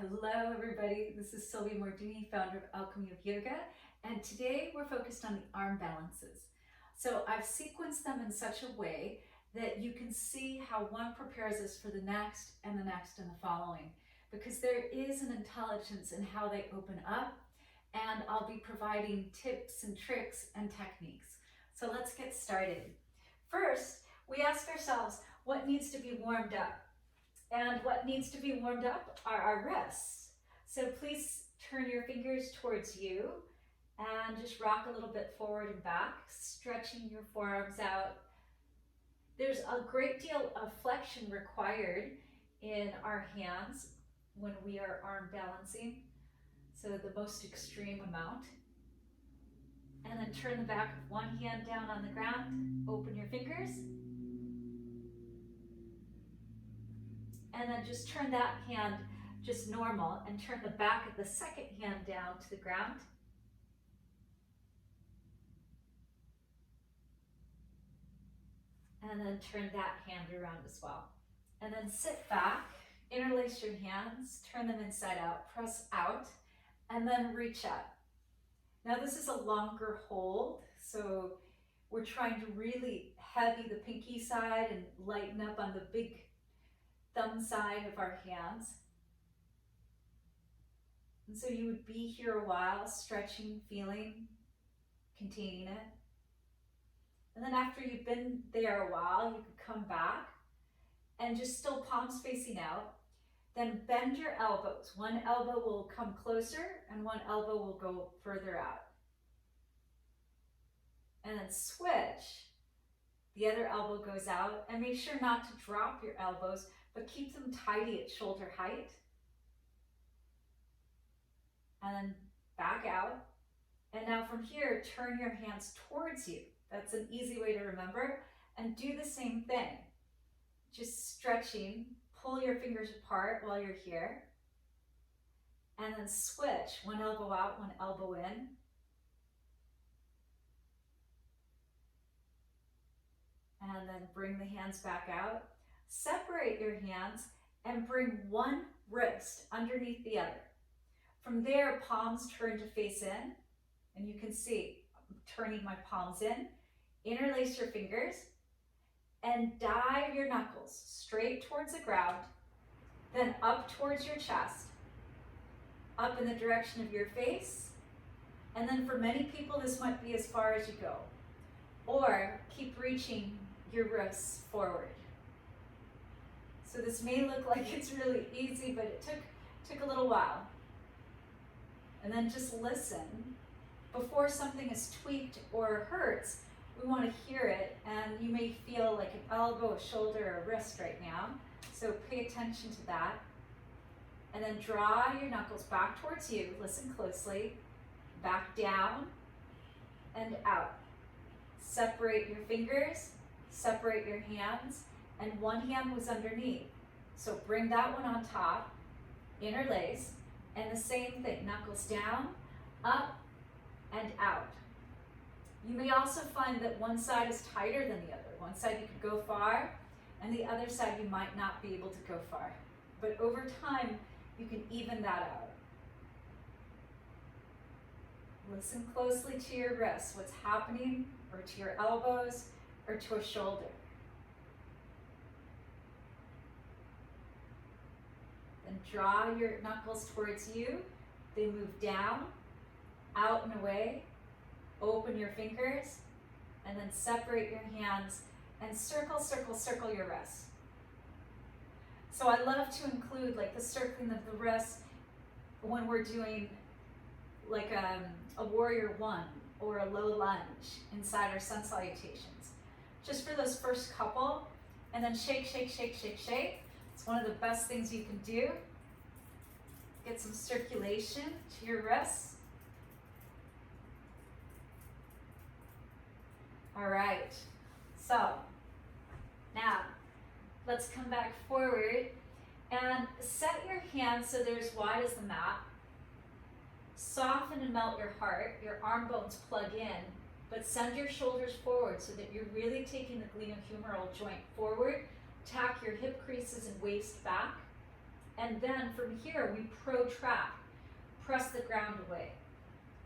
Hello everybody, this is Sylvia Mordini, founder of Alchemy of Yoga, and today we're focused on the arm balances. So I've sequenced them in such a way that you can see how one prepares us for the next and the next and the following, because there is an intelligence in how they open up, and I'll be providing tips and tricks and techniques. So let's get started. First, we ask ourselves what needs to be warmed up. And what needs to be warmed up are our wrists. So please turn your fingers towards you and just rock a little bit forward and back, stretching your forearms out. There's a great deal of flexion required in our hands when we are arm balancing, so the most extreme amount. And then turn the back of one hand down on the ground, open your fingers, and then just turn that hand just normal and turn the back of the second hand down to the ground. And then turn that hand around as well. And then sit back, interlace your hands, turn them inside out, press out, and then reach up. Now this is a longer hold, so we're trying to really heavy the pinky side and lighten up on the big thumb side of our hands. And so you would be here a while, stretching, feeling, containing it. And then after you've been there a while, you could come back and just still palms facing out. Then bend your elbows. One elbow will come closer and one elbow will go further out. And then switch. The other elbow goes out, and make sure not to drop your elbows, but keep them tidy at shoulder height. And then back out. And now from here, turn your hands towards you. That's an easy way to remember. And do the same thing. Just stretching, pull your fingers apart while you're here. And then switch, one elbow out, one elbow in. And then bring the hands back out. Separate your hands and bring one wrist underneath the other. From there, palms turn to face in, and you can see I'm turning my palms in. Interlace your fingers and dive your knuckles straight towards the ground, then up towards your chest, up in the direction of your face, and then for many people this might be as far as you go, or keep reaching your wrists forward. So this may look like it's really easy, but it took a little while. And then just listen. Before something is tweaked or hurts, we want to hear it, and you may feel like an elbow, a shoulder, or a wrist right now. So pay attention to that. And then draw your knuckles back towards you. Listen closely. Back down and out. Separate your fingers, separate your hands, and one hand was underneath. So bring that one on top, interlace, and the same thing, knuckles down, up, and out. You may also find that one side is tighter than the other. One side you could go far, and the other side you might not be able to go far. But over time, you can even that out. Listen closely to your wrists, what's happening, or to your elbows, or to a shoulder. Then draw your knuckles towards you. They move down, out and away. Open your fingers, and then separate your hands and circle, circle, circle your wrists. So I love to include like the circling of the wrists when we're doing like a warrior one or a low lunge inside our sun salutations. Just for those first couple, and then shake, shake, shake, shake, shake. It's one of the best things you can do. Get some circulation to your wrists. All right, so now let's come back forward and set your hands so they're as wide as the mat. Soften and melt your heart. Your arm bones plug in, but send your shoulders forward so that you're really taking the glenohumeral joint forward. Tack your hip creases and waist back. And then from here, we protract, press the ground away.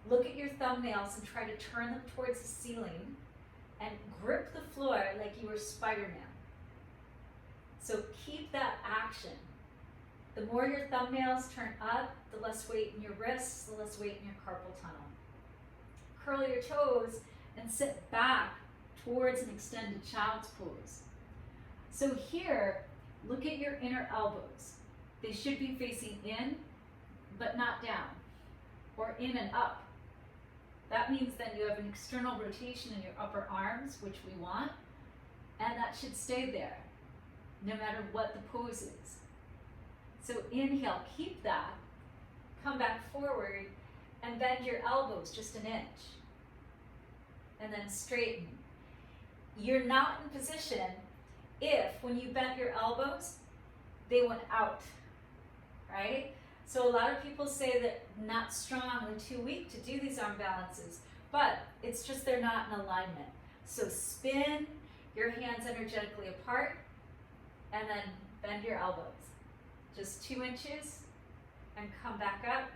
Look at your thumbnails and try to turn them towards the ceiling and grip the floor like you were Spider-Man. So keep that action. The more your thumbnails turn up, the less weight in your wrists, the less weight in your carpal tunnel. Curl your toes and sit back towards an extended child's pose. So here, look at your inner elbows. They should be facing in, but not down, or in and up. That means then you have an external rotation in your upper arms, which we want, and that should stay there, no matter what the pose is. So inhale, keep that, come back forward, and bend your elbows just an inch. And then straighten. You're not in position if, when you bent your elbows, they went out, right? So a lot of people say that not strong, they're too weak to do these arm balances, but it's just they're not in alignment. So spin your hands energetically apart, and then bend your elbows. Just 2 inches, and come back up,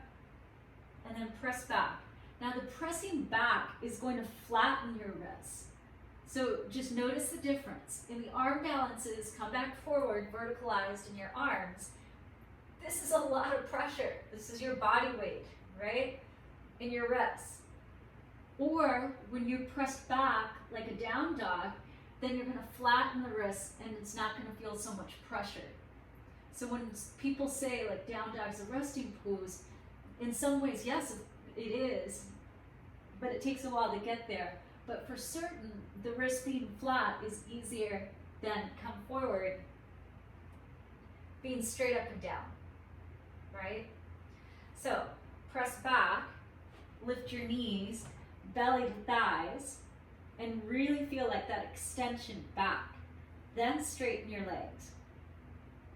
and then press back. Now the pressing back is going to flatten your wrists. So just notice the difference. In the arm balances, come back forward, verticalized in your arms. This is a lot of pressure. This is your body weight, right? In your wrists. Or when you press back like a down dog, then you're gonna flatten the wrists and it's not gonna feel so much pressure. So when people say like down dog's a resting pose, in some ways, yes, it is, but it takes a while to get there. But for certain, the wrist being flat is easier than come forward, being straight up and down, right? So press back, lift your knees, belly to thighs, and really feel like that extension back. Then straighten your legs.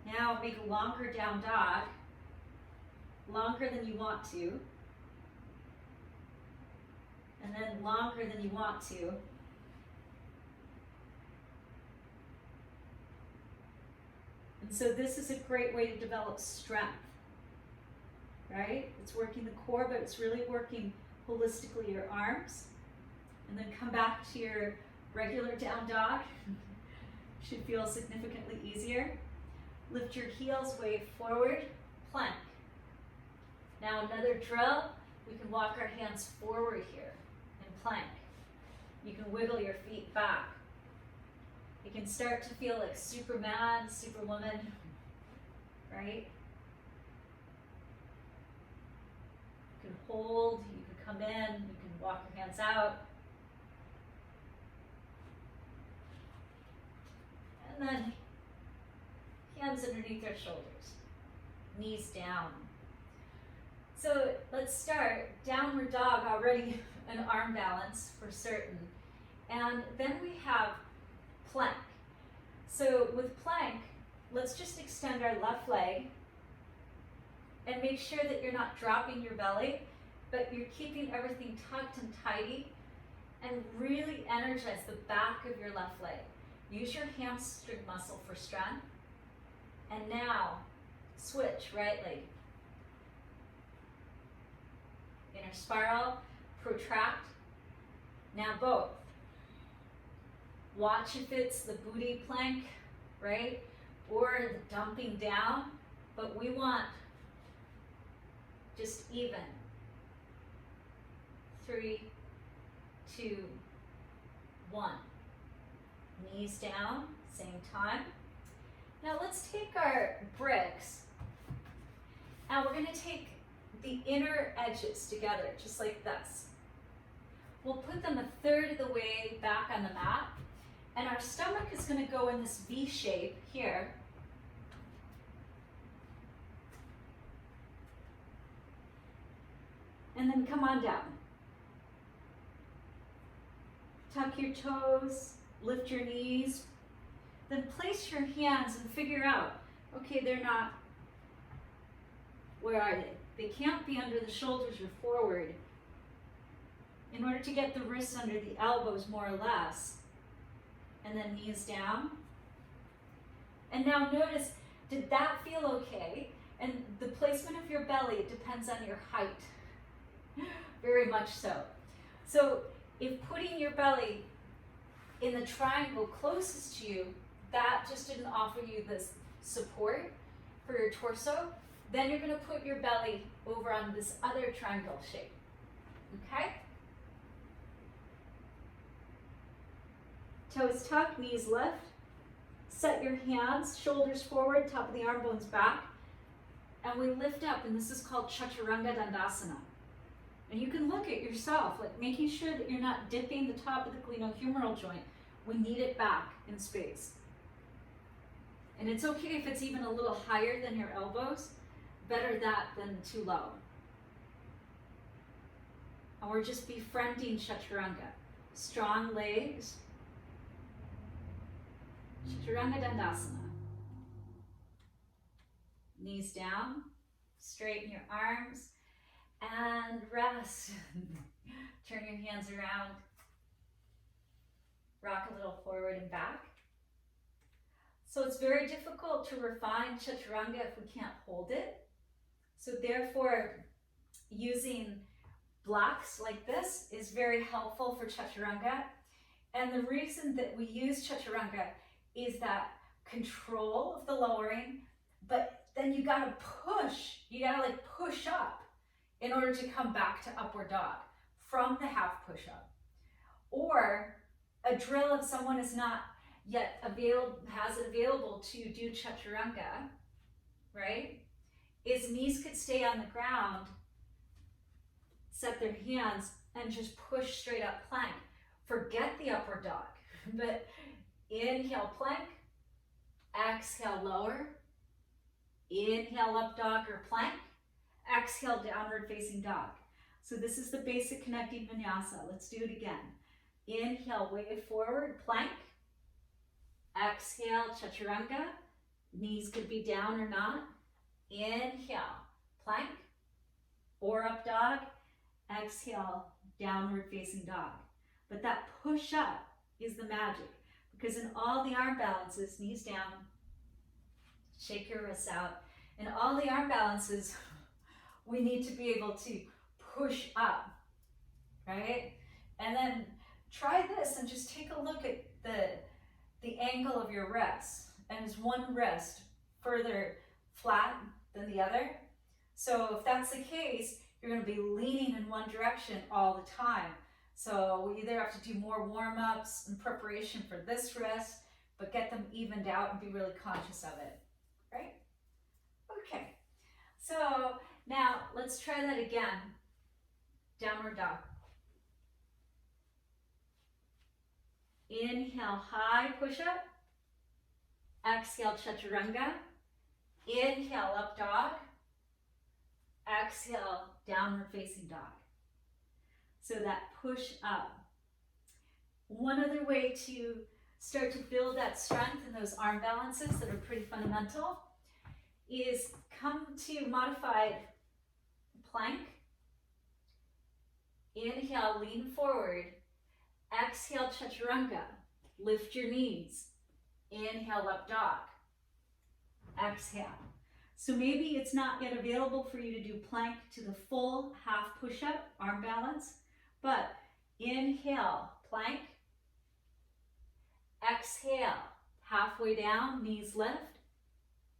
Now make a longer down dog, longer than you want to, and then longer than you want to. And so this is a great way to develop strength, right? It's working the core, but it's really working holistically your arms. And then come back to your regular down dog. Should feel significantly easier. Lift your heels, wave forward, plank. Now another drill, we can walk our hands forward here and plank. You can wiggle your feet back. You can start to feel like Superman, Superwoman, right? You can hold, you can come in, you can walk your hands out. And then hands underneath our shoulders, knees down. So let's start downward dog, already an arm balance for certain. And then we have plank. So with plank, let's just extend our left leg and make sure that you're not dropping your belly, but you're keeping everything tucked and tidy, and really energize the back of your left leg. Use your hamstring muscle for strength. And now, switch right leg. Inner spiral, protract. Now both. Watch if it's the booty plank, right? Or the dumping down, but we want just even. 3, 2, 1. Knees down, same time. Now let's take our bricks, and we're going to take the inner edges together, just like this. We'll put them 1/3 of the way back on the mat, and our stomach is going to go in this V shape here. And then come on down. Tuck your toes, lift your knees, then place your hands and figure out, okay, they're not, where are they? They can't be under the shoulders or forward. In order to get the wrists under the elbows more or less, and then knees down. And now notice, did that feel okay? And the placement of your belly, it depends on your height, very much so. So if putting your belly in the triangle closest to you, that just didn't offer you this support for your torso, then you're going to put your belly over on this other triangle shape, okay? Toes tucked, knees lift. Set your hands, shoulders forward, top of the arm bones back, and we lift up, and this is called Chaturanga Dandasana. And you can look at yourself, like making sure that you're not dipping the top of the glenohumeral joint. We need it back in space. And it's okay if it's even a little higher than your elbows. Better that than too low. And we're just befriending Chaturanga. Strong legs. Chaturanga Dandasana. Knees down. Straighten your arms. And rest. Turn your hands around. Rock a little forward and back. So it's very difficult to refine Chaturanga if we can't hold it. So therefore, using blocks like this is very helpful for Chaturanga. And the reason that we use Chaturanga is that control of the lowering, but then you gotta push, you gotta like push up in order to come back to upward dog from the half push-up. Or a drill if someone is not yet has it available to do Chaturanga, right? Is knees could stay on the ground, set their hands, and just push straight up plank. Forget the upward dog, but inhale plank, exhale lower, inhale up dog or plank, exhale downward facing dog. So this is the basic connecting vinyasa. Let's do it again. Inhale, wave forward, plank. Exhale, Chaturanga. Knees could be down or not. Inhale, plank or up dog. Exhale, downward facing dog. But that push up is the magic, because in all the arm balances, knees down, shake your wrists out. In all the arm balances, we need to be able to push up, right? And then try this and just take a look at the angle of your wrist. And is one wrist further flat than the other? So if that's the case, you're going to be leaning in one direction all the time. So we either have to do more warm-ups in preparation for this wrist, but get them evened out and be really conscious of it, right? Okay, so now let's try that again. Downward dog. Inhale, high push-up. Exhale, Chaturanga. Inhale, up dog. Exhale, downward facing dog. So that push up. One other way to start to build that strength in those arm balances that are pretty fundamental is come to modified plank. Inhale, lean forward. Exhale, Chaturanga. Lift your knees. Inhale, up dog. Exhale. So maybe it's not yet available for you to do plank to the full half push-up, arm balance, but inhale, plank. Exhale, halfway down, knees lift.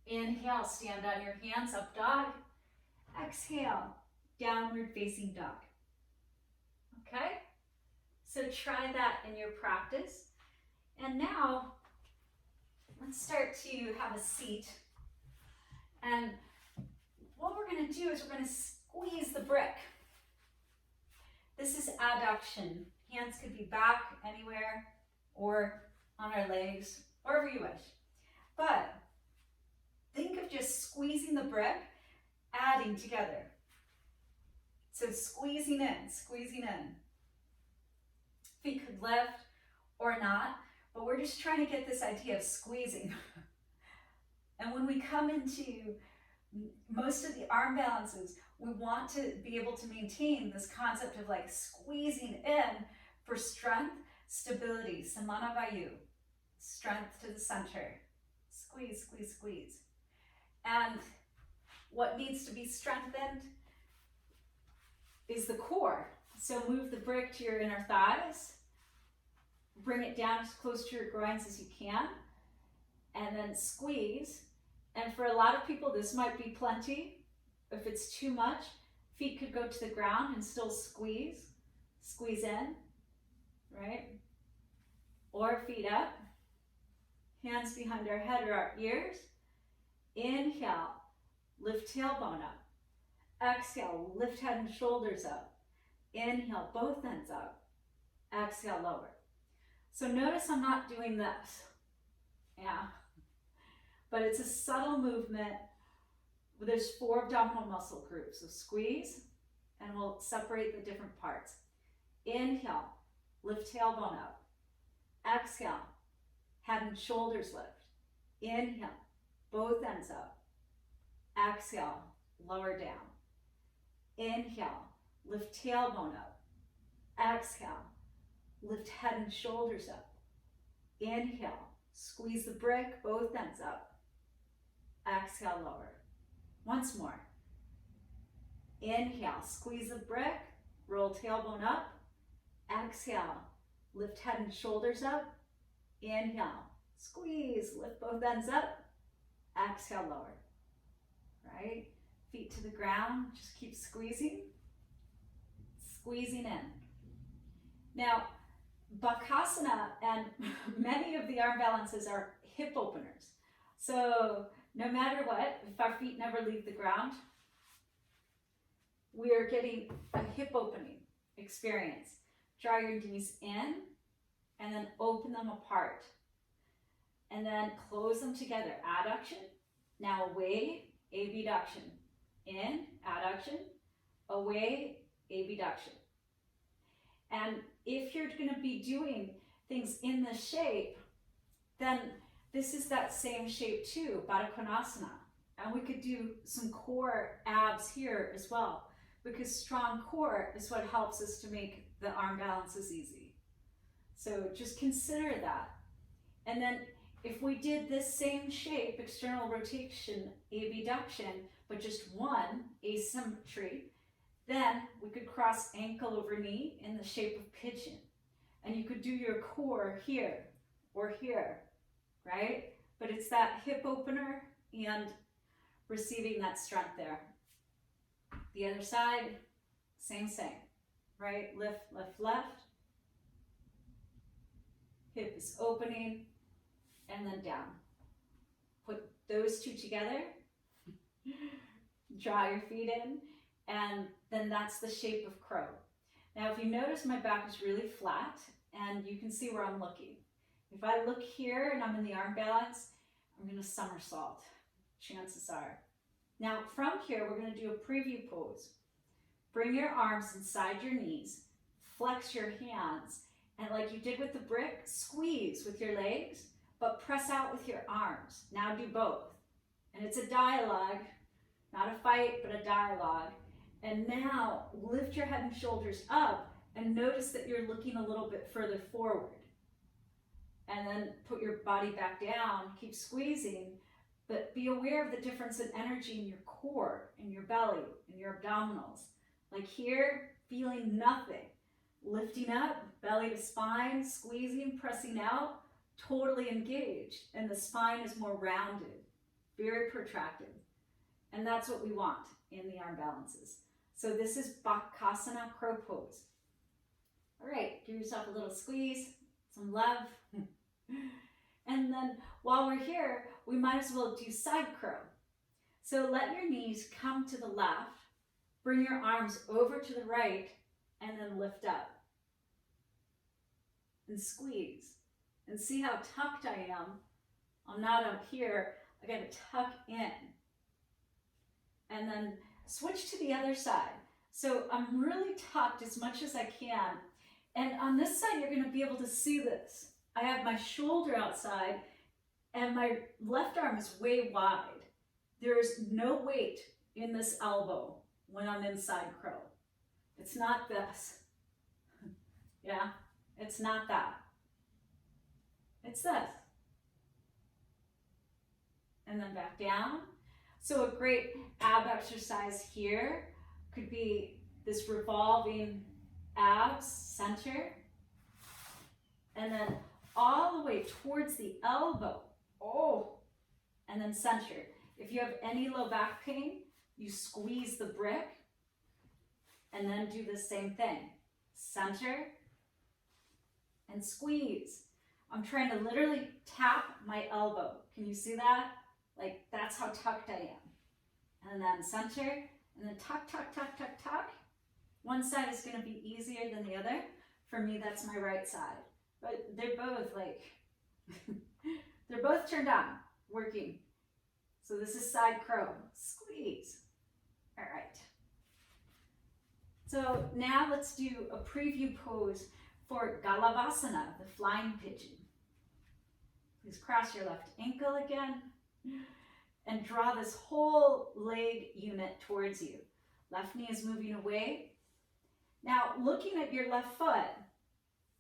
Inhale, stand on your hands, up dog. Exhale, downward facing dog. Okay? So try that in your practice. And now, let's start to have a seat. And what we're going to do is we're going to squeeze the brick. This is adduction. Hands could be back anywhere or on our legs, wherever you wish. But think of just squeezing the brick, adding together. So squeezing in, squeezing in. Feet could lift or not, but we're just trying to get this idea of squeezing. And when we come into most of the arm balances, we want to be able to maintain this concept of like squeezing in for strength, stability, Samana Vayu, strength to the center. Squeeze, squeeze, squeeze. And what needs to be strengthened is the core. So move the brick to your inner thighs, bring it down as close to your groins as you can, and then squeeze. And for a lot of people, this might be plenty. If it's too much, feet could go to the ground and still squeeze in, right? Or feet up, hands behind our head or our ears. Inhale, lift tailbone up. Exhale, lift head and shoulders up. Inhale, both ends up. Exhale, lower. So notice I'm not doing this. Yeah. But it's a subtle movement. There's 4 abdominal muscle groups. So squeeze, and we'll separate the different parts. Inhale, lift tailbone up. Exhale, head and shoulders lift. Inhale, both ends up. Exhale, lower down. Inhale, lift tailbone up. Exhale, lift head and shoulders up. Inhale, squeeze the brick, both ends up. Exhale, lower. Once more. Inhale, squeeze the brick, roll tailbone up. Exhale, lift head and shoulders up. Inhale, squeeze, lift both ends up. Exhale, lower. Right? Feet to the ground, just keep squeezing. Squeezing in. Now, Bakasana and many of the arm balances are hip openers. So no matter what, if our feet never leave the ground, we are getting a hip opening experience. Draw your knees in and then open them apart. And then close them together. Adduction, now away, abduction. In, adduction, away, abduction. And if you're going to be doing things in this shape, then this is that same shape too, Baddha Konasana. And we could do some core abs here as well, because strong core is what helps us to make the arm balances easy. So just consider that. And then if we did this same shape, external rotation, abduction, but just one, asymmetry, then we could cross ankle over knee in the shape of pigeon. And you could do your core here or here, right? But it's that hip opener and receiving that strength there. The other side, same, right? Lift, lift, left. Hip is opening, and then down. Put those two together. Draw your feet in, and then that's the shape of crow. Now, if you notice, my back is really flat, and you can see where I'm looking. If I look here and I'm in the arm balance, I'm going to somersault, chances are. Now, from here, we're going to do a preview pose. Bring your arms inside your knees, flex your hands, and like you did with the brick, squeeze with your legs, but press out with your arms. Now do both. And it's a dialogue, not a fight, but a dialogue. And now lift your head and shoulders up and notice that you're looking a little bit further forward. And then put your body back down, keep squeezing, but be aware of the difference in energy in your core, in your belly, in your abdominals. Like here, feeling nothing. Lifting up, belly to spine, squeezing, pressing out, totally engaged. And the spine is more rounded, very protracted. And that's what we want in the arm balances. So this is Bakasana crow pose. All right, give yourself a little squeeze, some love. And then while we're here, we might as well do side crow. So let your knees come to the left, bring your arms over to the right, and then lift up. And squeeze. And see how tucked I am. I'm not up here. I gotta tuck in. And then switch to the other side. So I'm really tucked as much as I can. And on this side, you're gonna be able to see this. I have my shoulder outside and my left arm is way wide. There is no weight in this elbow when I'm inside crow. It's not this. Yeah, it's not that. It's this. And then back down. So a great ab exercise here could be this revolving abs, center, and then all the way towards the elbow. Oh, and then center. If you have any low back pain, you squeeze the brick and then do the same thing. Center and squeeze. I'm trying to literally tap my elbow. Can you see that? Like, that's how tucked I am. And then center, and then tuck, tuck, tuck, tuck, tuck. One side is gonna be easier than the other. For me, that's my right side. But they're both like, they're both turned on, working. So this is side crow, squeeze. All right. So now let's do a preview pose for Galavasana, the flying pigeon. Please cross your left ankle again and draw this whole leg unit towards you. Left knee is moving away. Now, looking at your left foot,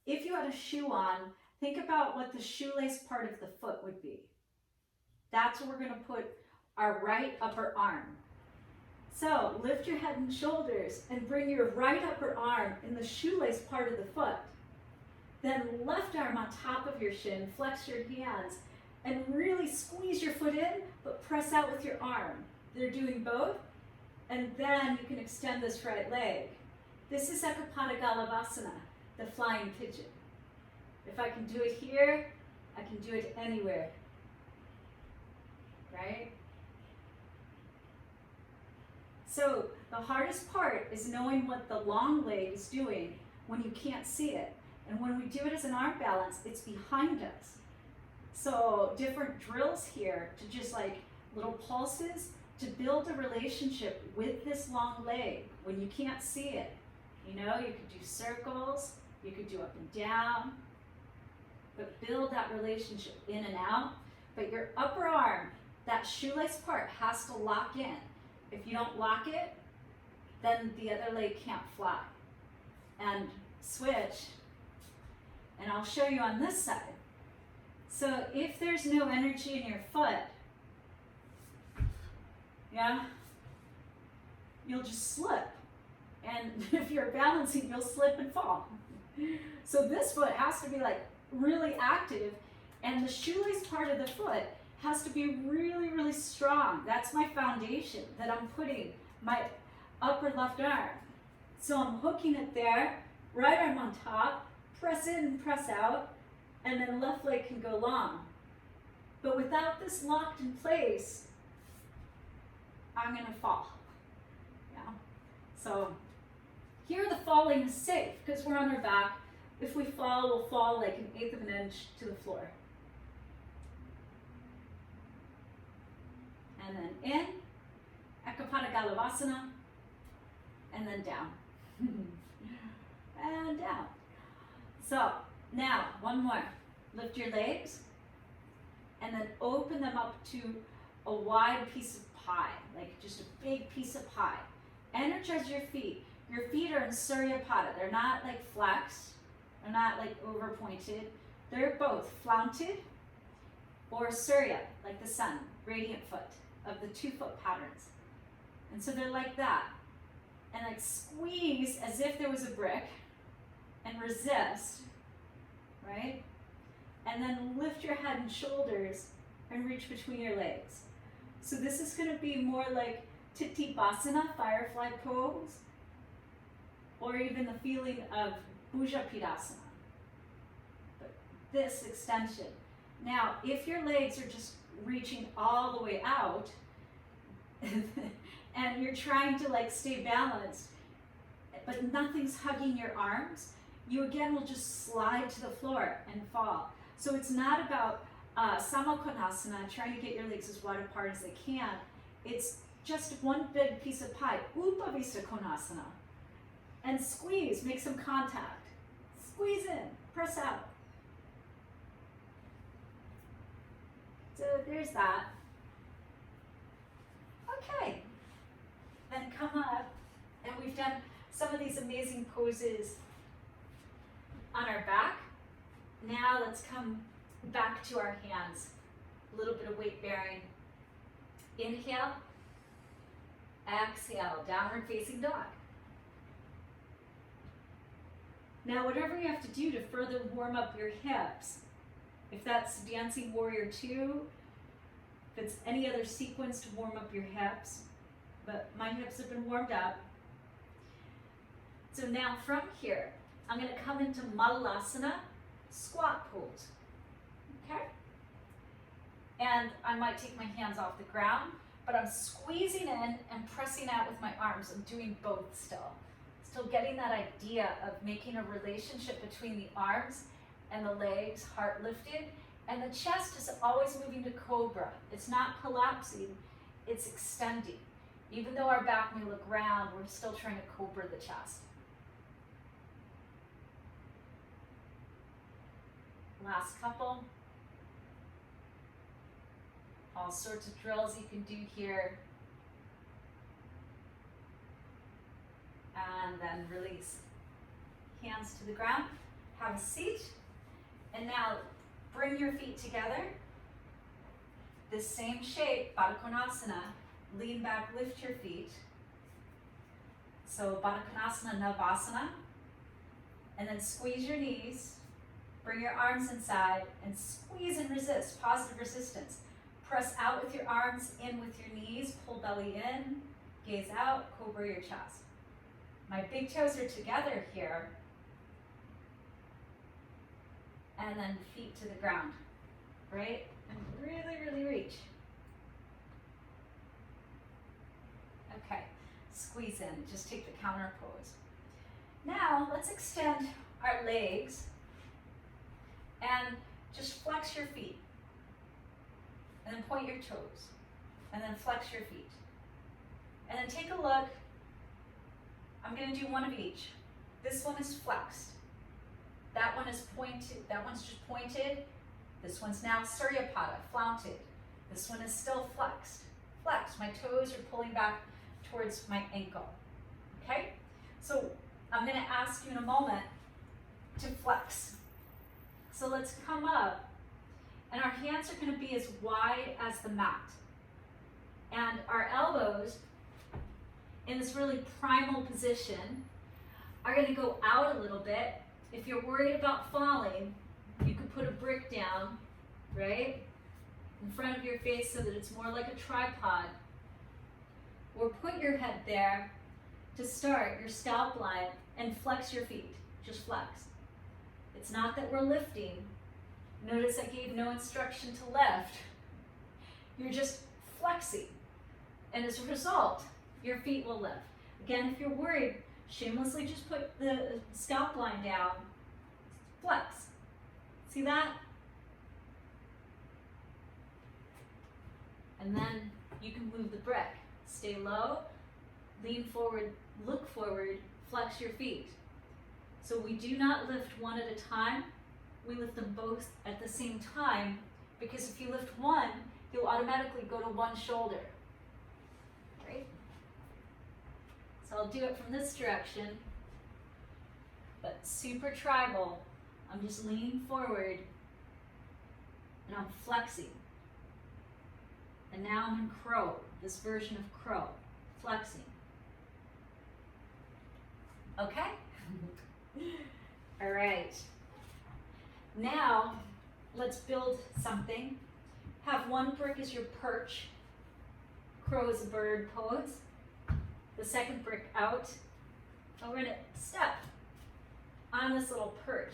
if you had a shoe on, think about what the shoelace part of the foot would be. That's where we're going to put our right upper arm. So lift your head and shoulders and bring your right upper arm in the shoelace part of the foot. Then left arm on top of your shin, flex your hands, and really squeeze your foot in, but press out with your arm. They're doing both, and then you can extend this right leg. This is Ekapada Galavasana, the flying pigeon. If I can do it here, I can do it anywhere, right? So the hardest part is knowing what the long leg is doing when you can't see it. And when we do it as an arm balance, it's behind us. So different drills here to just like little pulses to build a relationship with this long leg when you can't see it. You know, you could do circles, you could do up and down, but build that relationship in and out. But your upper arm, that shoelace part has to lock in. If you don't lock it, then the other leg can't fly. And switch, and I'll show you on this side. So if there's no energy in your foot, yeah, you'll just slip. And if you're balancing, you'll slip and fall. So this foot has to be like really active, and the shoelace part of the foot has to be really, really strong. That's my foundation that I'm putting my upper left arm. So I'm hooking it there, right arm on top, press in and press out, and then left leg can go long. But without this locked in place, I'm gonna fall. Yeah. So here the falling is safe because we're on our back. If we fall, we'll fall like 1/8 of an inch to the floor. And then in, Ekapada Galavasana, and then down. And down. So now, one more. Lift your legs, and then open them up to a wide piece of pie, like just a big piece of pie. Energize your feet. Your feet are in Surya Pada. They're not like flexed. They're not like over pointed. They're both flaunted or Surya, like the sun, radiant foot of the 2-foot patterns. And so they're like that. And like squeeze as if there was a brick and resist, right? And then lift your head and shoulders and reach between your legs. So this is going to be more like Titipasana, firefly pose, or even the feeling of Bhujapidasana. But this extension. Now, if your legs are just reaching all the way out, and you're trying to like stay balanced, but nothing's hugging your arms, you again will just slide to the floor and fall. So it's not about Samakonasana, trying to get your legs as wide apart as they can. It's just one big piece of pie, Upavista Konasana. And squeeze, make some contact. Squeeze in, press out. So there's that. Okay, then come up, and we've done some of these amazing poses on our back. Now let's come back to our hands. A little bit of weight bearing. Inhale, Exhale, downward facing dog. Now, whatever you have to do to further warm up your hips, if that's Dancing Warrior 2, if it's any other sequence to warm up your hips, but my hips have been warmed up. So now from here, I'm going to come into Madalasana, squat pose, okay? And I might take my hands off the ground, but I'm squeezing in and pressing out with my arms. I'm doing both still. Still getting that idea of making a relationship between the arms and the legs, heart lifted, and the chest is always moving to cobra. It's not collapsing, it's extending. Even though our back may look round, we're still trying to cobra the chest. Last couple. All sorts of drills you can do here. And then release. Hands to the ground. Have a seat. And now bring your feet together. This same shape, Baddha Konasana. Lean back, lift your feet. So Baddha Konasana, Navasana. And then squeeze your knees. Bring your arms inside and squeeze and resist, positive resistance. Press out with your arms, in with your knees, pull belly in, gaze out, cobra your chest. My big toes are together here. And then feet to the ground, right? And really, really reach. Okay, squeeze in, just take the counter pose. Now, let's extend our legs and just flex your feet. And then point your toes. And then flex your feet. And then take a look. I'm going to do one of each. This one is flexed. That one is pointed. That one's just pointed. This one's now Suryapada, flaunted. This one is still flexed. Flexed. My toes are pulling back towards my ankle. Okay? So I'm going to ask you in a moment to flex. So let's come up. And our hands are going to be as wide as the mat. And our elbows, in this really primal position, are going to go out a little bit. If you're worried about falling, you could put a brick down, right, in front of your face so that it's more like a tripod. Or put your head there to start your scalp line and flex your feet. Just flex. It's not that we're lifting. Notice I gave no instruction to lift. You're just flexing. And as a result, your feet will lift. Again, if you're worried, shamelessly just put the scalp line down. Flex. See that? And then you can move the brick. Stay low, lean forward, look forward, flex your feet. So we do not lift one at a time. We lift them both at the same time, because if you lift one, you'll automatically go to one shoulder, right? So I'll do it from this direction, but super tribal. I'm just leaning forward and I'm flexing. And now I'm in crow, this version of crow, flexing. Okay? All right. Now, let's build something. Have one brick as your perch. Crow is a bird pose. The second brick out. And we're going to step on this little perch.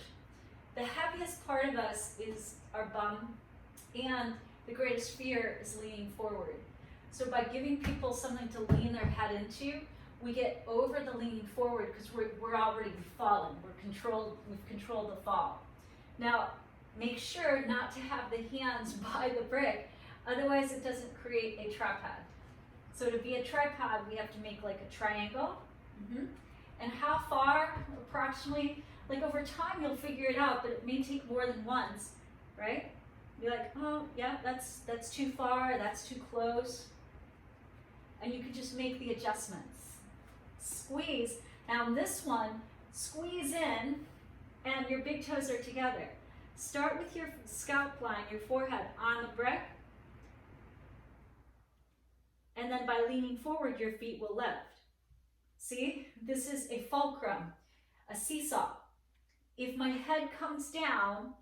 The heaviest part of us is our bum, and the greatest fear is leaning forward. So by giving people something to lean their head into, we get over the leaning forward because we're already fallen. We've controlled the fall. Now, make sure not to have the hands by the brick, otherwise it doesn't create a tripod. So to be a tripod, we have to make like a triangle. And how far, approximately, like over time you'll figure it out, but it may take more than once, right? Be like, oh yeah, that's too far, that's too close. And you can just make the adjustments. Squeeze. Now in this one, squeeze in, and your big toes are together. Start with your scalp line, your forehead on the brick. And then by leaning forward, your feet will lift. See, this is a fulcrum, a seesaw. If my head comes down,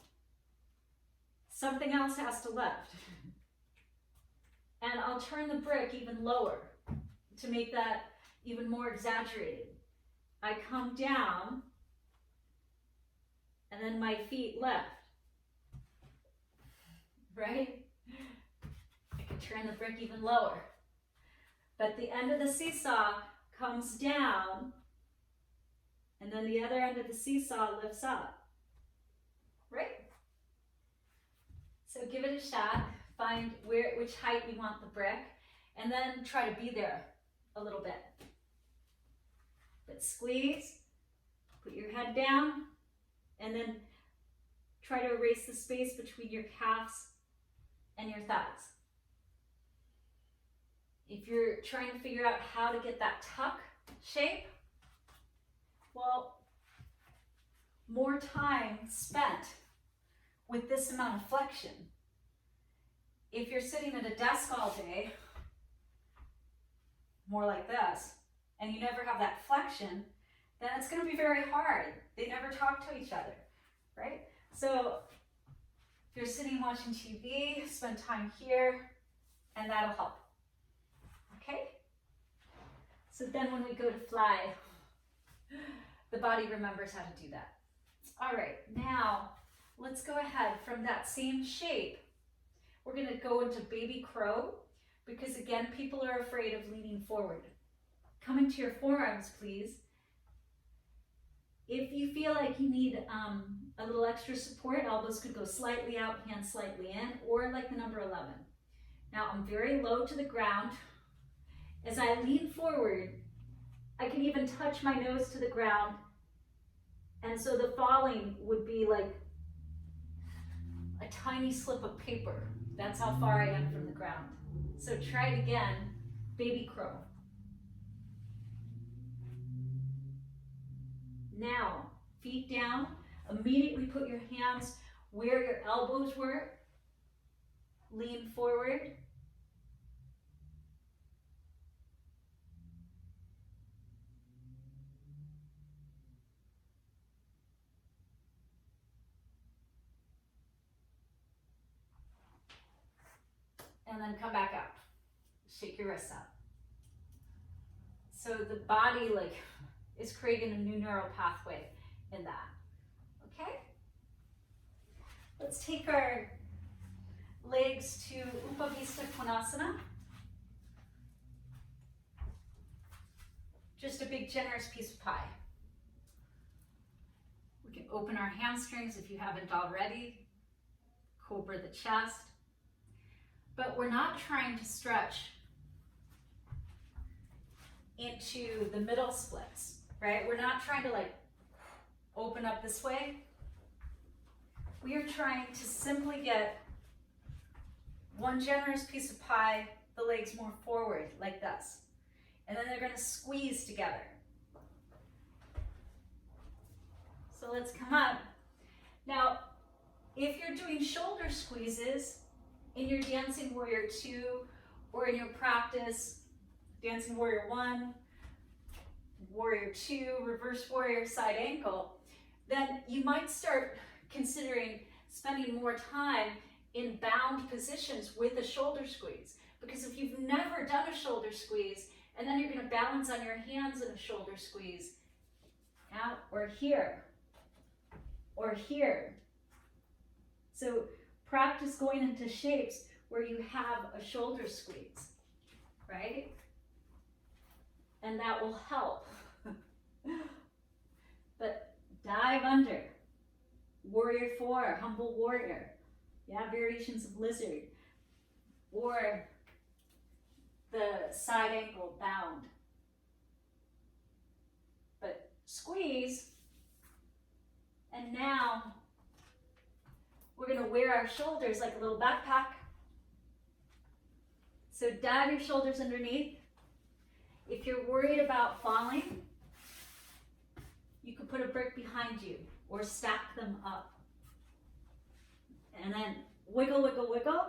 something else has to lift. And I'll turn the brick even lower to make that even more exaggerated. I come down, and then my feet lift, right? I can turn the brick even lower. But the end of the seesaw comes down, and then the other end of the seesaw lifts up, right? So give it a shot, find which height you want the brick, and then try to be there a little bit. But squeeze, put your head down, and then try to erase the space between your calves and your thighs. If you're trying to figure out how to get that tuck shape, well, more time spent with this amount of flexion. If you're sitting at a desk all day, more like this, and you never have that flexion, then it's going to be very hard. They never talk to each other, right? So if you're sitting watching TV, spend time here, and that'll help. Okay? So then when we go to fly, the body remembers how to do that. All right, now let's go ahead from that same shape. We're going to go into baby crow, because again, people are afraid of leaning forward. Come into your forearms, please. If you feel like you need a little extra support, elbows could go slightly out, hands slightly in, or like the number 11. Now I'm very low to the ground. As I lean forward, I can even touch my nose to the ground. And so the falling would be like a tiny slip of paper. That's how far I am from the ground. So try it again, baby crow. Now, feet down, immediately put your hands where your elbows were. Lean forward. And then come back out. Shake your wrists out. So the body is creating a new neural pathway in that. Okay? Let's take our legs to Upavista Konasana. Just a big generous piece of pie. We can open our hamstrings if you haven't already. Cobra the chest. But we're not trying to stretch into the middle splits, right? We're not trying to open up this way. We are trying to simply get one generous piece of pie, the legs more forward like this. And then they're going to squeeze together. So let's come up. Now, if you're doing shoulder squeezes in your Dancing Warrior 2 or in your practice, Dancing Warrior 1, Warrior 2, Reverse Warrior, Side Ankle, then you might start considering spending more time in bound positions with a shoulder squeeze. Because if you've never done a shoulder squeeze, and then you're going to balance on your hands in a shoulder squeeze, out or here, or here. So practice going into shapes where you have a shoulder squeeze, right? And that will help. But dive under. Warrior 4, Humble Warrior. Yeah, variations of Lizard. Or the side ankle bound. But squeeze. And now we're going to wear our shoulders like a little backpack. So dive your shoulders underneath. If you're worried about falling, you could put a brick behind you or stack them up. And then wiggle, wiggle, wiggle.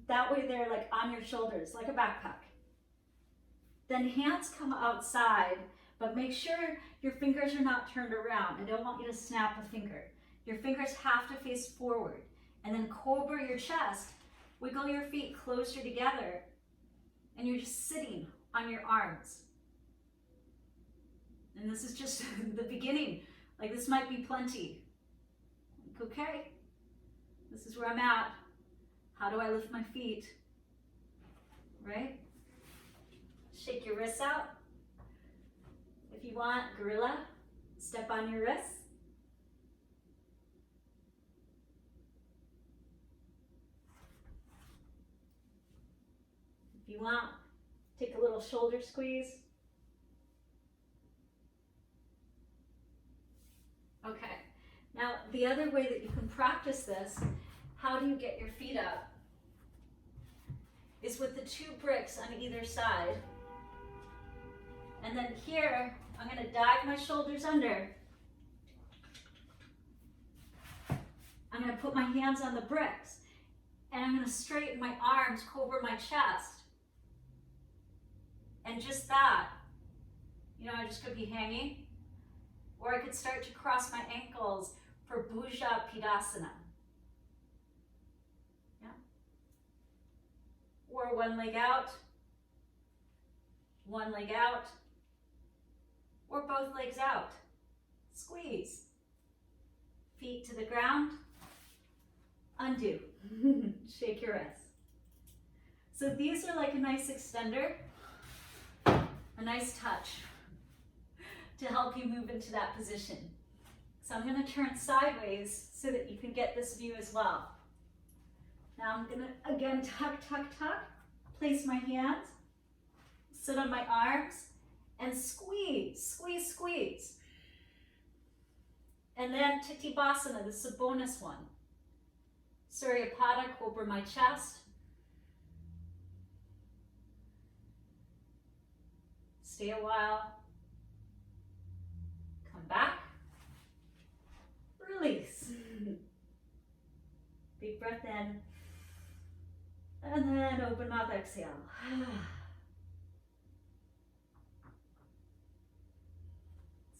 That way they're like on your shoulders, like a backpack. Then hands come outside, but make sure your fingers are not turned around. I don't want you to snap a finger. Your fingers have to face forward. And then cobra your chest, wiggle your feet closer together, and you're just sitting on your arms. And this is just the beginning. Like, this might be plenty. Like, okay, this is where I'm at. How do I lift my feet? Right? Shake your wrists out. If you want, gorilla, step on your wrists. If you want, take a little shoulder squeeze. Okay, now the other way that you can practice this, how do you get your feet up, is with the 2 bricks on either side. And then here, I'm going to dive my shoulders under. I'm going to put my hands on the bricks. And I'm going to straighten my arms, cobra my chest. And just that, you know, I just could be hanging. Or I could start to cross my ankles for Bhuja Pidasana. Yeah. Or one leg out, or both legs out. Squeeze. Feet to the ground. Undo. Shake your wrists. So these are like a nice extender, a nice touch to help you move into that position. So I'm going to turn sideways so that you can get this view as well. Now I'm going to, again, tuck, place my hands, sit on my arms, and squeeze. And then Titibhasana, this is a bonus one. Suryapada, cobra my chest. Stay a while. Come back. Release. Big breath in. And then open mouth, exhale.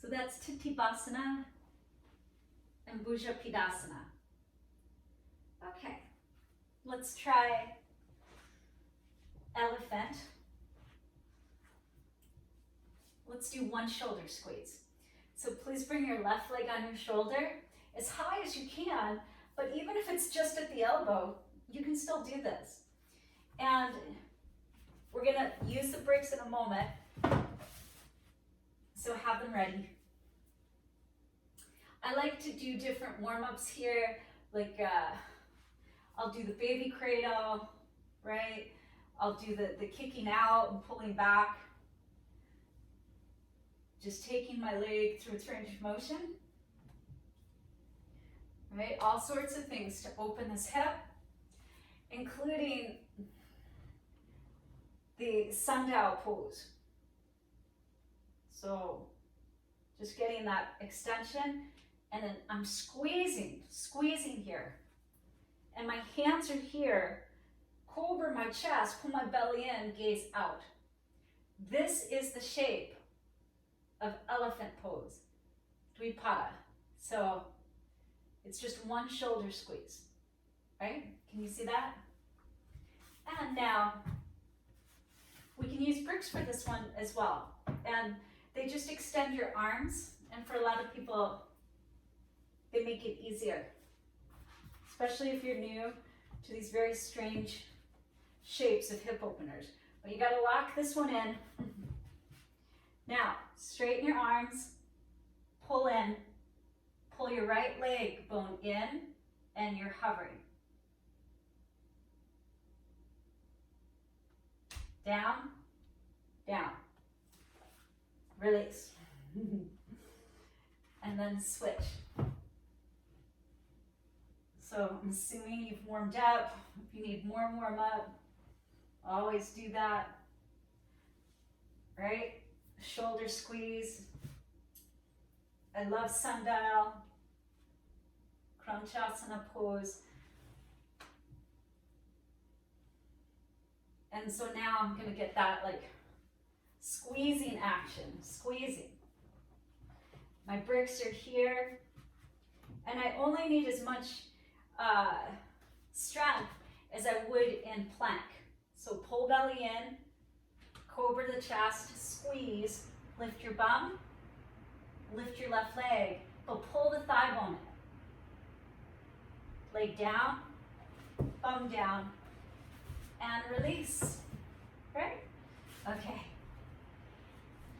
So that's Titibhasana and Bhuja Pidasana. Okay, let's try elephant. Let's do one shoulder squeeze. So please bring your left leg on your shoulder as high as you can, but even if it's just at the elbow, you can still do this. And we're gonna use the bricks in a moment, so have them ready. I like to do different warm-ups here, like I'll do the baby cradle, right? I'll do the kicking out and pulling back. Just taking my leg through its range of motion. Right? All sorts of things to open this hip, including the sundial pose. So just getting that extension, and then I'm squeezing here. And my hands are here, cobra my chest, pull my belly in, gaze out. This is the shape of elephant pose, Dvipada. So it's just one shoulder squeeze, right? Can you see that? And now we can use bricks for this one as well. And they just extend your arms, and for a lot of people, they make it easier, especially if you're new to these very strange shapes of hip openers. But you gotta lock this one in. Now, straighten your arms, pull in, pull your right leg bone in, and you're hovering. Down, down. Release. And then switch. So I'm assuming you've warmed up. If you need more warm up, always do that. Right? Shoulder squeeze. I love sundial. Kramchasana pose. And so now I'm gonna get that like squeezing action, squeezing. My bricks are here, and I only need as much strength as I would in plank. So pull belly in, cobra the chest, squeeze, lift your bum, lift your left leg, but pull the thigh bone in. Leg down, bum down, and release, right? Okay.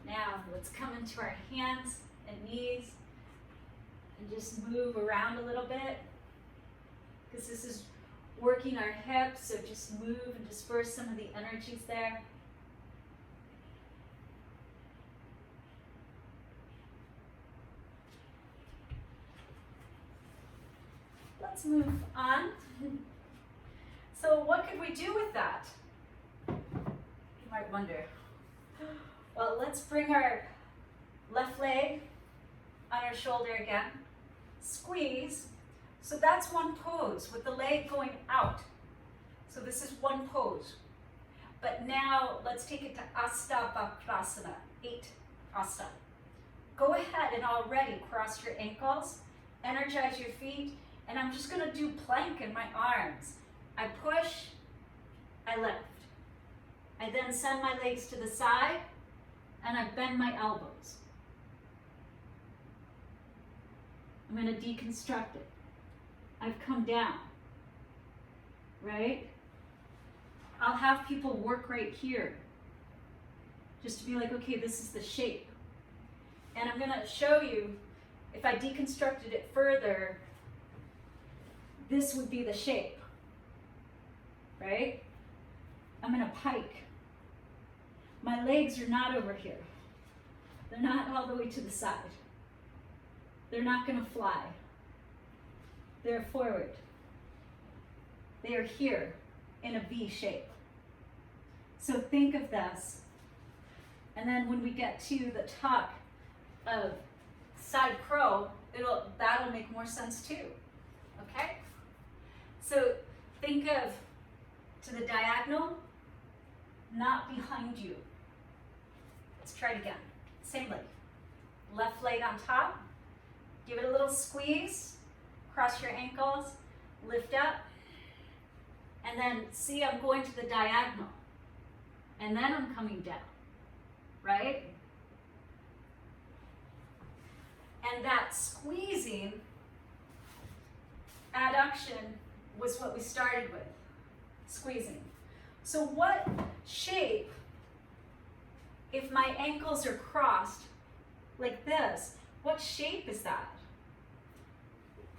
Now let's come into our hands and knees and just move around a little bit, because this is working our hips, so just move and disperse some of the energies there. Let's move on. So what could we do with that? You might wonder. Well, let's bring our left leg on our shoulder again. Squeeze. So that's one pose with the leg going out. So this is one pose. But now let's take it to Astabhakrasana, 8 Asta. Go ahead and already cross your ankles, energize your feet, and I'm just gonna do plank in my arms. I push, I lift. I then send my legs to the side, and I bend my elbows. I'm gonna deconstruct it. I've come down, right? I'll have people work right here, just to be like, okay, this is the shape. And I'm gonna show you, if I deconstructed it further, this would be the shape, right? I'm gonna pike. My legs are not over here. They're not all the way to the side. They're not gonna fly. They're forward. They are here in a V shape. So think of this. And then when we get to the top of side crow, that'll make more sense too. Okay? So think of to the diagonal, not behind you. Let's try it again. Same leg. Left leg on top. Give it a little squeeze. Cross your ankles. Lift up. And then see, I'm going to the diagonal. And then I'm coming down. Right? And that squeezing adduction was what we started with. Squeezing. So what shape, if my ankles are crossed like this, what shape is that?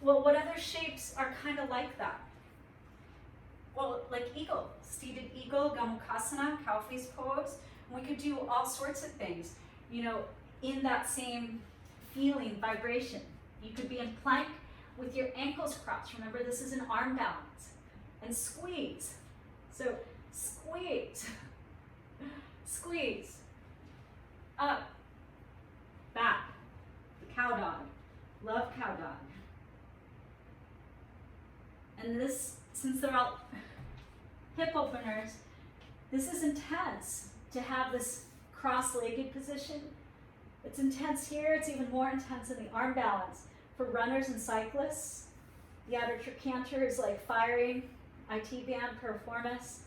Well, what other shapes are kind of like that? Well, like eagle, seated eagle, Gomukhasana, cow face pose. We could do all sorts of things, you know, in that same feeling, vibration. You could be in plank with your ankles crossed. Remember, this is an arm balance. And squeeze. So squeeze, squeeze, up, back, the cow dog. Love cow dog. And this, since they're all hip openers, this is intense to have this cross-legged position. It's intense here. It's even more intense in the arm balance. For runners and cyclists, the outer trochanter is like firing, IT band performance.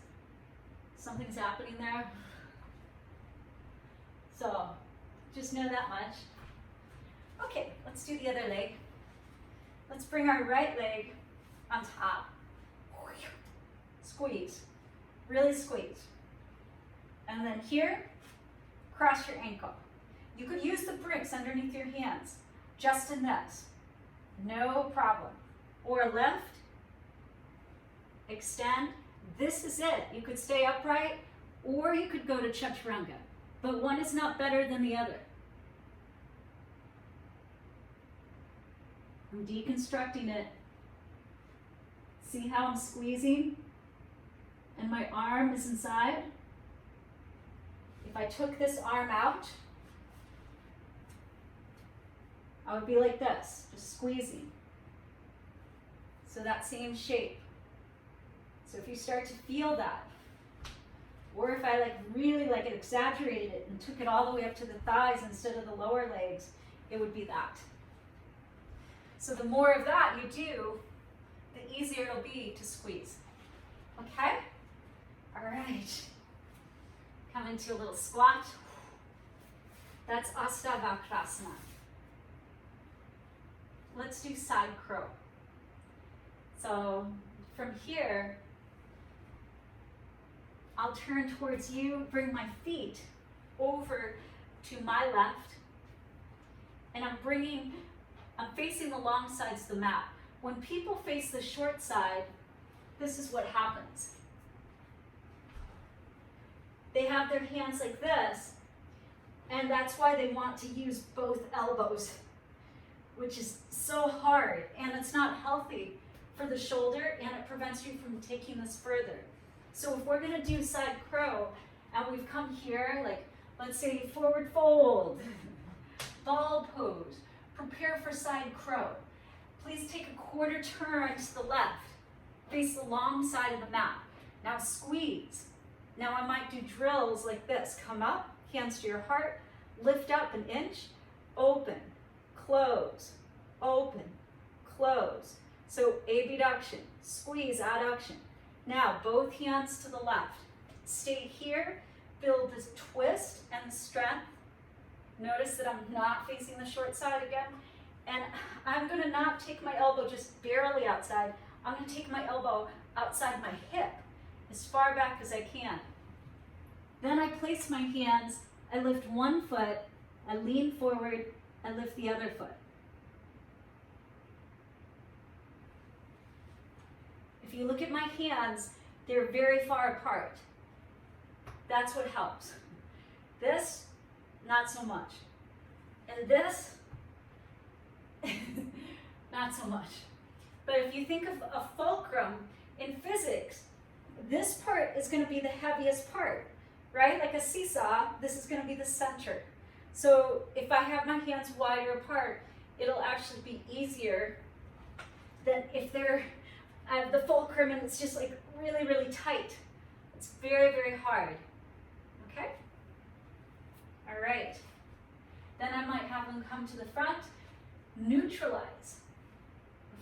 Something's happening there. So just know that much. Okay, let's do the other leg. Let's bring our right leg on top. Squeeze, really squeeze. And then here, cross your ankle. You could use the bricks underneath your hands, just in this, no problem. Or lift, extend. This is it. You could stay upright, or you could go to chaturanga, but one is not better than the other. I'm deconstructing it. See how I'm squeezing? And my arm is inside. If I took this arm out, I would be like this, just squeezing. So that same shape. So if you start to feel that, Or if I like really like exaggerated it and took it all the way up to the thighs instead of the lower legs, it would be that. So the more of that you do, the easier it'll be to squeeze. Okay? All right. Come into a little squat. That's Ashtavakrasana. Let's do side crow. So from here, I'll turn towards you, bring my feet over to my left, and I'm facing the long sides of the mat. When people face the short side, this is what happens. They have their hands like this, and that's why they want to use both elbows, which is so hard, and it's not healthy for the shoulder, and it prevents you from taking this further. So if we're gonna do side crow, and we've come here, like, let's say forward fold, ball pose, prepare for side crow. Please take a quarter turn to the left, face the long side of the mat. Now squeeze. Now I might do drills like this. Come up, hands to your heart, lift up an inch, open, close, open, close. So abduction, squeeze, adduction. Now both hands to the left. Stay here, build this twist and strength. Notice that I'm not facing the short side again. And I'm gonna not take my elbow just barely outside. I'm gonna take my elbow outside my hip, as far back as I can. Then I place my hands, I lift one foot, I lean forward, I lift the other foot. If you look at my hands, they're very far apart. That's what helps. This, not so much. And this, not so much. But if you think of a fulcrum in physics, this part is going to be the heaviest part, right? Like a seesaw, this is going to be the center. So if I have my hands wider apart, it'll actually be easier than if I have the fulcrum and it's just like really, really tight. It's very, very hard. Okay? All right. Then I might have them come to the front, neutralize,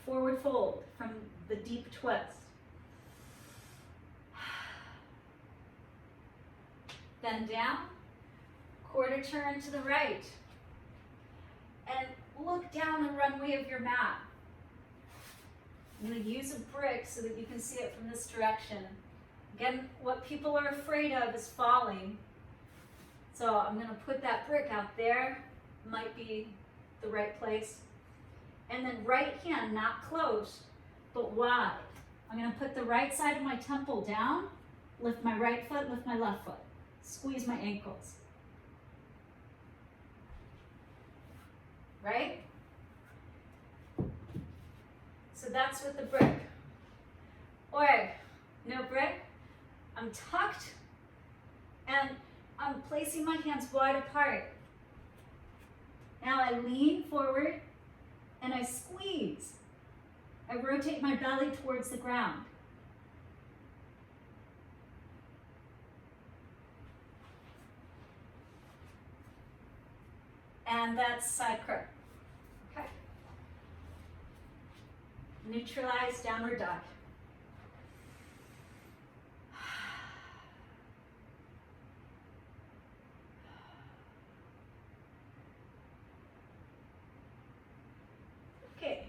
forward fold from the deep twist. Then down, quarter turn to the right. And look down the runway of your mat. I'm going to use a brick so that you can see it from this direction. Again, what people are afraid of is falling. So I'm going to put that brick out there. Might be the right place. And then right hand, not close, but wide. I'm going to put the right side of my temple down, lift my right foot, lift my left foot. Squeeze my ankles. Right? So that's with the brick. Or, no brick, I'm tucked and I'm placing my hands wide apart. Now I lean forward and I squeeze. I rotate my belly towards the ground. And that's side crow. Okay. Neutralize downward dog. Okay.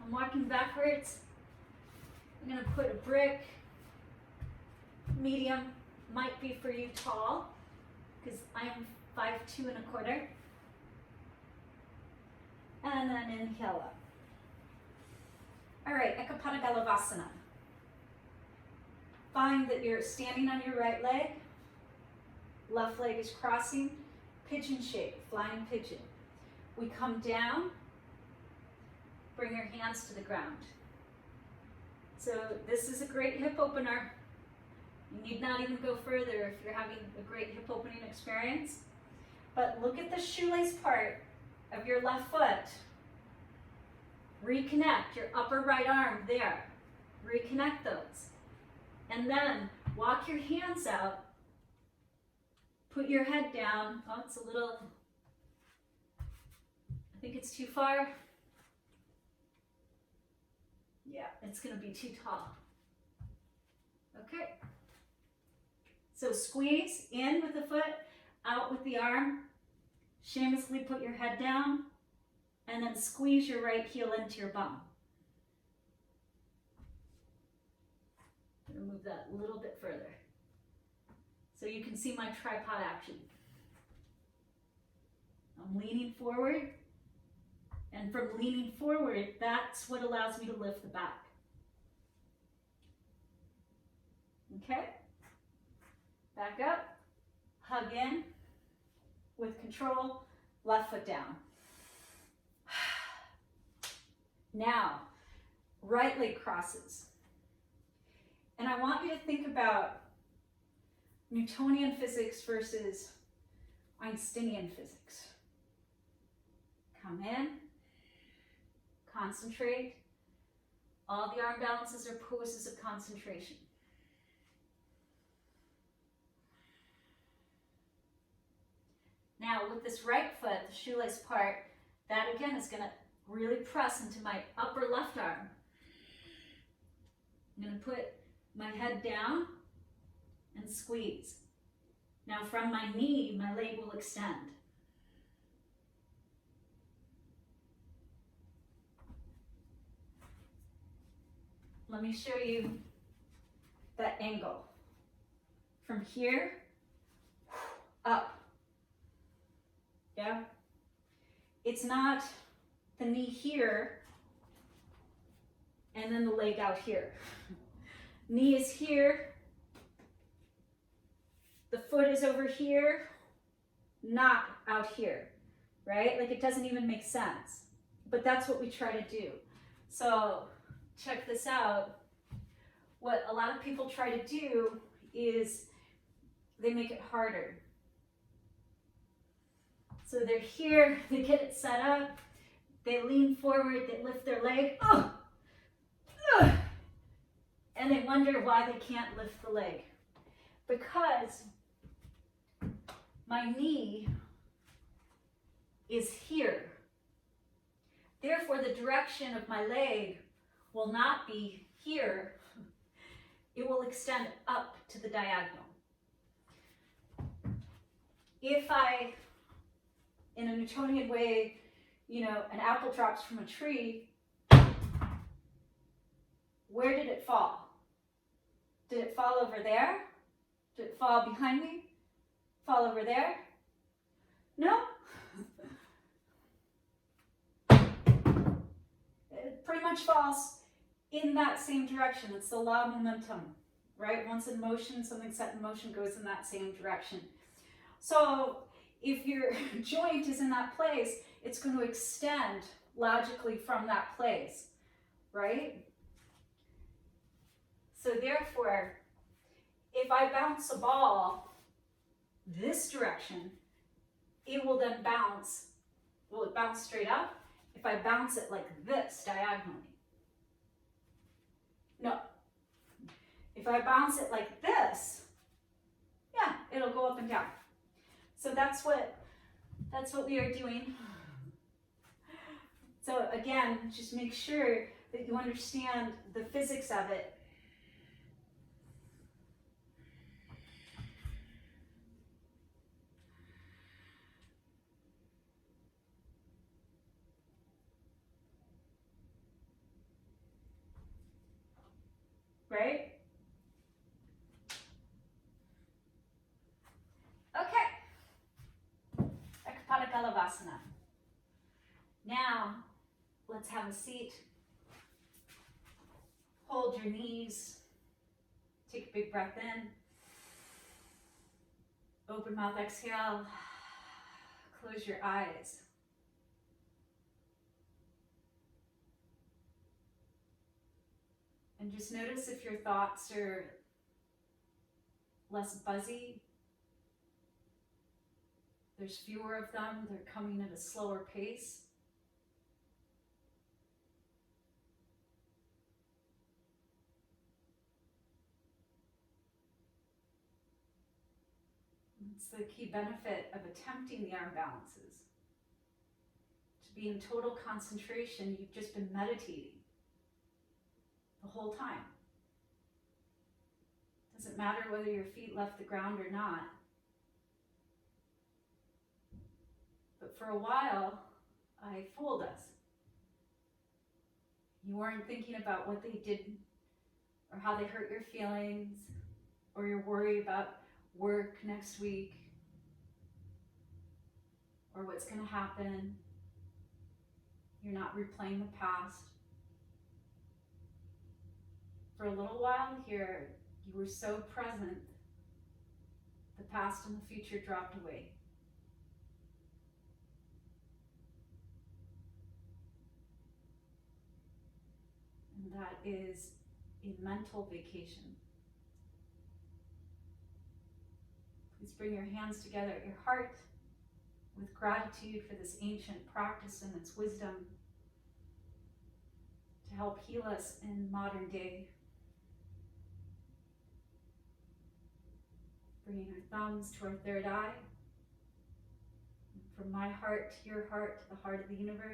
I'm walking backwards. I'm going to put a brick. Medium might be for you tall, because I'm 5'2½". And then inhale up. All right, Ekapatagalavasana. Find that you're standing on your right leg. Left leg is crossing. Pigeon shape, flying pigeon. We come down. Bring your hands to the ground. So this is a great hip opener. You need not even go further if you're having a great hip opening experience. But look at the shoelace part of your left foot. Reconnect your upper right arm there. Reconnect those. And then walk your hands out Put your head down. Oh, it's a little, I think it's too far. Yeah, it's gonna be too tall. Okay. So squeeze in with the foot, out with the arm. Shamelessly put your head down, and then squeeze your right heel into your bum. I'm gonna move that a little bit further so you can see my tripod action. I'm leaning forward, and from leaning forward, that's what allows me to lift the back. Okay? Back up, hug in with control, left foot down. Now, right leg crosses. And I want you to think about Newtonian physics versus Einsteinian physics. Come in, concentrate. All the arm balances are poses of concentration. Now with this right foot, the shoelace part, that again is going to really press into my upper left arm. I'm going to put my head down and squeeze. Now from my knee, my leg will extend. Let me show you that angle. From here, up. Yeah? It's not the knee here and then the leg out here. Knee is here, the foot is over here, not out here, right? Like it doesn't even make sense, but that's what we try to do. So check this out. What a lot of people try to do is they make it harder. So they're here, they get it set up, they lean forward, they lift their leg, and they wonder why they can't lift the leg. Because my knee is here. Therefore, the direction of my leg will not be here. It will extend up to the diagonal. If I, in a Newtonian way, an apple drops from a tree, where did it fall? Did it fall over there? Did it fall behind me? Fall over there? No. It pretty much falls in that same direction. It's the law of momentum, right? Once in motion, something set in motion goes in that same direction. So if your joint is in that place, it's going to extend logically from that place, right? So therefore, if I bounce a ball this direction, it will then bounce. Will it bounce straight up? If I bounce it like this diagonally? No. If I bounce it like this, yeah, it'll go up and down. So that's what we are doing. So again, just make sure that you understand the physics of it. Right? Okay. Ekpadakalavasana. Now, let's have a seat. Hold your knees. Take a big breath in. Open mouth, exhale. Close your eyes. And just notice if your thoughts are less buzzy. There's fewer of them. They're coming at a slower pace. It's the key benefit of attempting the arm balances. To be in total concentration, you've just been meditating the whole time. Doesn't matter whether your feet left the ground or not. But for a while, I fooled us. You weren't thinking about what they did or how they hurt your feelings or your worry about work next week or what's going to happen. You're not replaying the past. For a little while here, you were so present, the past and the future dropped away. And that is a mental vacation. Please bring your hands together at your heart with gratitude for this ancient practice and its wisdom to help heal us in modern day. Bringing our thumbs to our third eye. From my heart to your heart, to the heart of the universe.